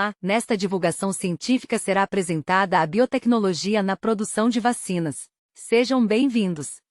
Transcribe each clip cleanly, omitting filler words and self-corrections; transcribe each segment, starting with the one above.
Olá, nesta divulgação científica será apresentada a biotecnologia na produção de vacinas. Sejam bem-vindos.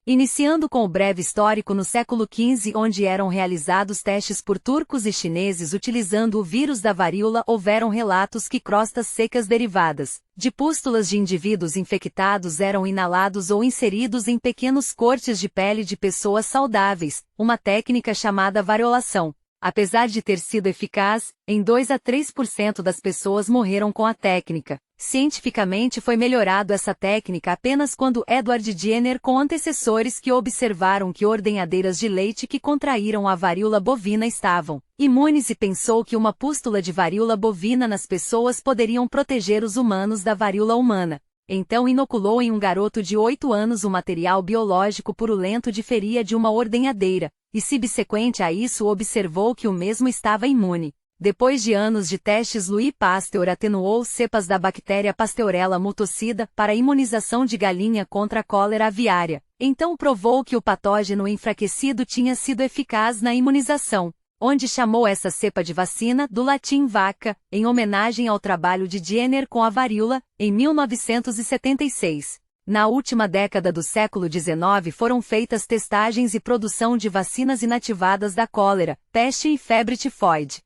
Iniciando com o breve histórico no século XV, onde eram realizados testes por turcos e chineses utilizando o vírus da varíola, houveram relatos que crostas secas derivadas de pústulas de indivíduos infectados eram inalados ou inseridos em pequenos cortes de pele de pessoas saudáveis, uma técnica chamada variolação. Apesar de ter sido eficaz, em 2 a 3% das pessoas morreram com a técnica. Cientificamente foi melhorado essa técnica apenas quando Edward Jenner com antecessores que observaram que ordenhadeiras de leite que contraíram a varíola bovina estavam imunes e pensou que uma pústula de varíola bovina nas pessoas poderiam proteger os humanos da varíola humana. Então inoculou em um garoto de 8 anos um material biológico purulento de feria de uma ordenhadeira, e subsequente a isso observou que o mesmo estava imune. Depois de anos de testes, Louis Pasteur atenuou cepas da bactéria Pasteurella multocida para imunização de galinha contra a cólera aviária. Então provou que o patógeno enfraquecido tinha sido eficaz na imunização, onde chamou essa cepa de vacina, do latim vaca, em homenagem ao trabalho de Jenner com a varíola, em 1976. Na última década do século XIX foram feitas testagens e produção de vacinas inativadas da cólera, peste e febre tifoide.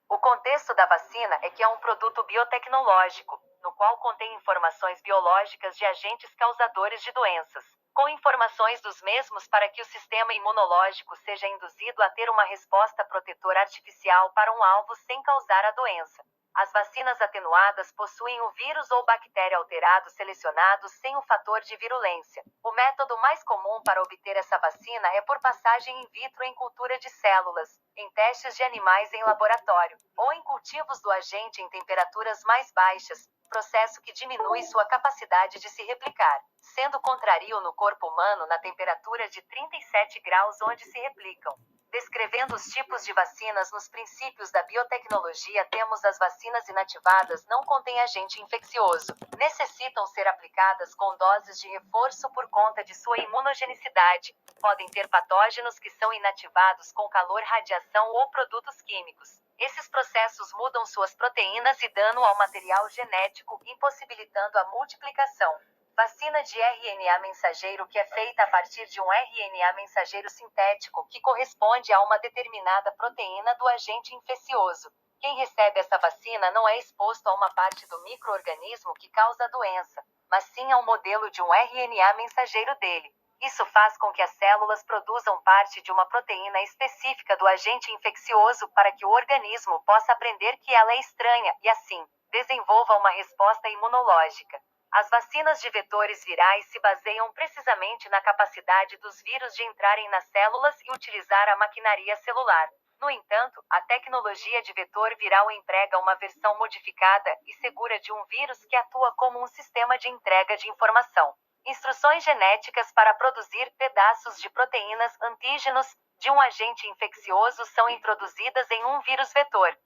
O contexto da vacina é que é um produto biotecnológico, no qual contém informações biológicas de agentes causadores de doenças, com informações dos mesmos para que o sistema imunológico seja induzido a ter uma resposta protetora artificial para um alvo sem causar a doença. As vacinas atenuadas possuem o vírus ou bactéria alterado selecionados sem o fator de virulência. O método mais comum para obter essa vacina é por passagem in vitro em cultura de células, em testes de animais em laboratório, ou em cultivos do agente em temperaturas mais baixas, processo que diminui sua capacidade de se replicar, sendo contrário no corpo humano na temperatura de 37 graus onde se replicam. Descrevendo os tipos de vacinas nos princípios da biotecnologia, temos as vacinas inativadas, não contêm agente infeccioso, necessitam ser aplicadas com doses de reforço por conta de sua imunogenicidade, podem ter patógenos que são inativados com calor, radiação ou produtos químicos. Esses processos mudam suas proteínas e dano ao material genético, impossibilitando a multiplicação. Vacina de RNA mensageiro, que é feita a partir de um RNA mensageiro sintético que corresponde a uma determinada proteína do agente infeccioso. Quem recebe essa vacina não é exposto a uma parte do micro-organismo que causa a doença, mas sim ao modelo de um RNA mensageiro dele. Isso faz com que as células produzam parte de uma proteína específica do agente infeccioso para que o organismo possa aprender que ela é estranha e, assim, desenvolva uma resposta imunológica. As vacinas de vetores virais se baseiam precisamente na capacidade dos vírus de entrarem nas células e utilizar a maquinaria celular. No entanto, a tecnologia de vetor viral emprega uma versão modificada e segura de um vírus que atua como um sistema de entrega de informação. Instruções genéticas para produzir pedaços de proteínas antígenos de um agente infeccioso são introduzidas em um vírus vetor.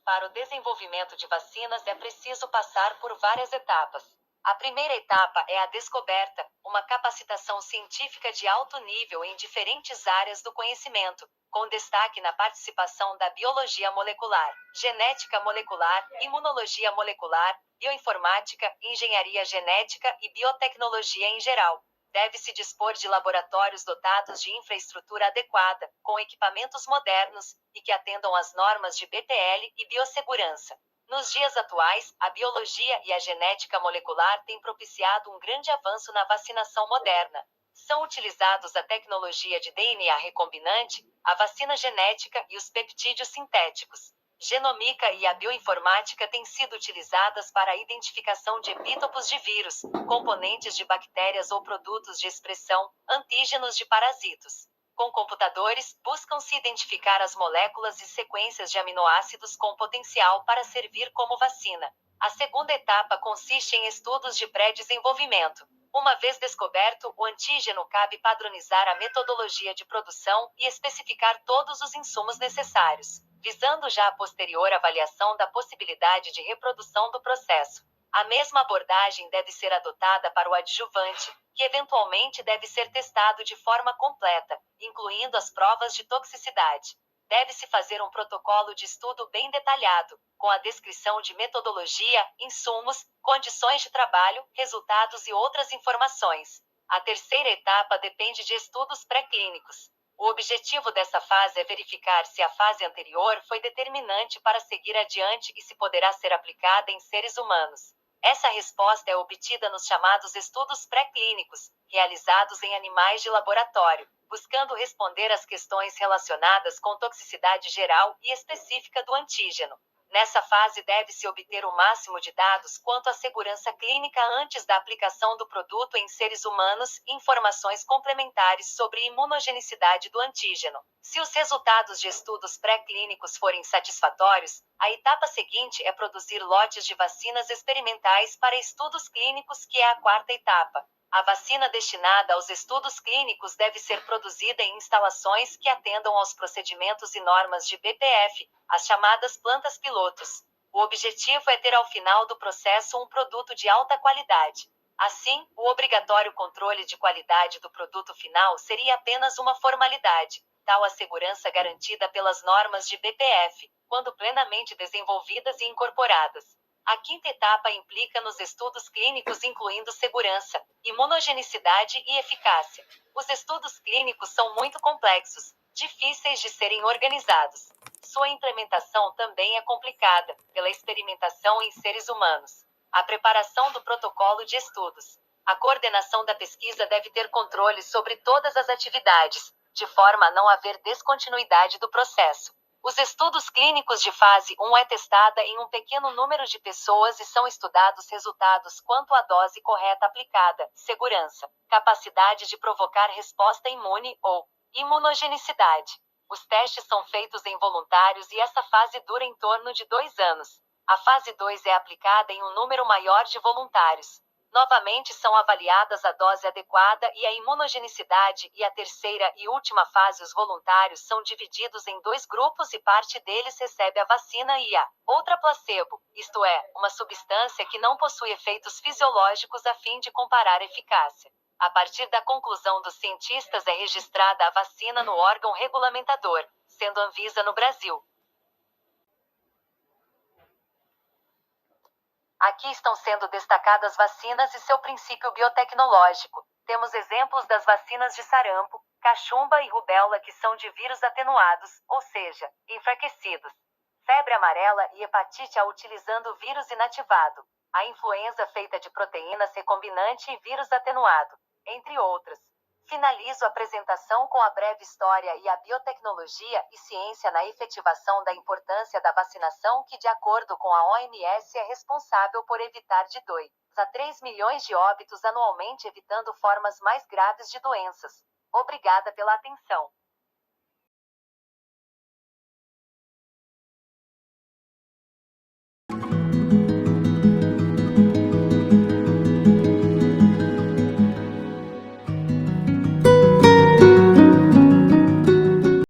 Para o desenvolvimento de vacinas é preciso passar por várias etapas. A primeira etapa é a descoberta, uma capacitação científica de alto nível em diferentes áreas do conhecimento, com destaque na participação da biologia molecular, genética molecular, imunologia molecular, bioinformática, engenharia genética e biotecnologia em geral. Deve-se dispor de laboratórios dotados de infraestrutura adequada, com equipamentos modernos, e que atendam às normas de BTL e biossegurança. Nos dias atuais, a biologia e a genética molecular têm propiciado um grande avanço na vacinação moderna. São utilizados a tecnologia de DNA recombinante, a vacina genética e os peptídeos sintéticos. Genomica e a bioinformática têm sido utilizadas para a identificação de epítopos de vírus, componentes de bactérias ou produtos de expressão, antígenos de parasitos. Com computadores, buscam-se identificar as moléculas e sequências de aminoácidos com potencial para servir como vacina. A segunda etapa consiste em estudos de pré-desenvolvimento. Uma vez descoberto o antígeno, cabe padronizar a metodologia de produção e especificar todos os insumos necessários, visando já a posterior avaliação da possibilidade de reprodução do processo. A mesma abordagem deve ser adotada para o adjuvante, que eventualmente deve ser testado de forma completa, incluindo as provas de toxicidade. Deve-se fazer um protocolo de estudo bem detalhado, com a descrição de metodologia, insumos, condições de trabalho, resultados e outras informações. A terceira etapa depende de estudos pré-clínicos. O objetivo dessa fase é verificar se a fase anterior foi determinante para seguir adiante e se poderá ser aplicada em seres humanos. Essa resposta é obtida nos chamados estudos pré-clínicos, realizados em animais de laboratório, buscando responder às questões relacionadas com toxicidade geral e específica do antígeno. Nessa fase deve-se obter o máximo de dados quanto à segurança clínica antes da aplicação do produto em seres humanos e informações complementares sobre a imunogenicidade do antígeno. Se os resultados de estudos pré-clínicos forem satisfatórios, a etapa seguinte é produzir lotes de vacinas experimentais para estudos clínicos, que é a quarta etapa. A vacina destinada aos estudos clínicos deve ser produzida em instalações que atendam aos procedimentos e normas de BPF, as chamadas plantas pilotos. O objetivo é ter ao final do processo um produto de alta qualidade. Assim, o obrigatório controle de qualidade do produto final seria apenas uma formalidade, tal a segurança garantida pelas normas de BPF, quando plenamente desenvolvidas e incorporadas. A quinta etapa implica nos estudos clínicos, incluindo segurança, imunogenicidade e eficácia. Os estudos clínicos são muito complexos, difíceis de serem organizados. Sua implementação também é complicada, pela experimentação em seres humanos. A preparação do protocolo de estudos. A coordenação da pesquisa deve ter controle sobre todas as atividades, de forma a não haver descontinuidade do processo. Os estudos clínicos de fase 1 é testada em um pequeno número de pessoas e são estudados resultados quanto à dose correta aplicada, segurança, capacidade de provocar resposta imune ou imunogenicidade. Os testes são feitos em voluntários e essa fase dura em torno de 2 anos. A fase 2 é aplicada em um número maior de voluntários. Novamente são avaliadas a dose adequada e a imunogenicidade, e a terceira e última fase os voluntários são divididos em 2 grupos e parte deles recebe a vacina e a outra placebo, isto é, uma substância que não possui efeitos fisiológicos, a fim de comparar eficácia. A partir da conclusão dos cientistas é registrada a vacina no órgão regulamentador, sendo Anvisa no Brasil. Aqui estão sendo destacadas vacinas e seu princípio biotecnológico. Temos exemplos das vacinas de sarampo, cachumba e rubéola, que são de vírus atenuados, ou seja, enfraquecidos. Febre amarela e hepatite A utilizando vírus inativado. A influenza feita de proteínas recombinante e vírus atenuado, entre outras. Finalizo a apresentação com a breve história e a biotecnologia e ciência na efetivação da importância da vacinação, que, de acordo com a OMS, é responsável por evitar de 2 a 3 milhões de óbitos anualmente, evitando formas mais graves de doenças. Obrigada pela atenção.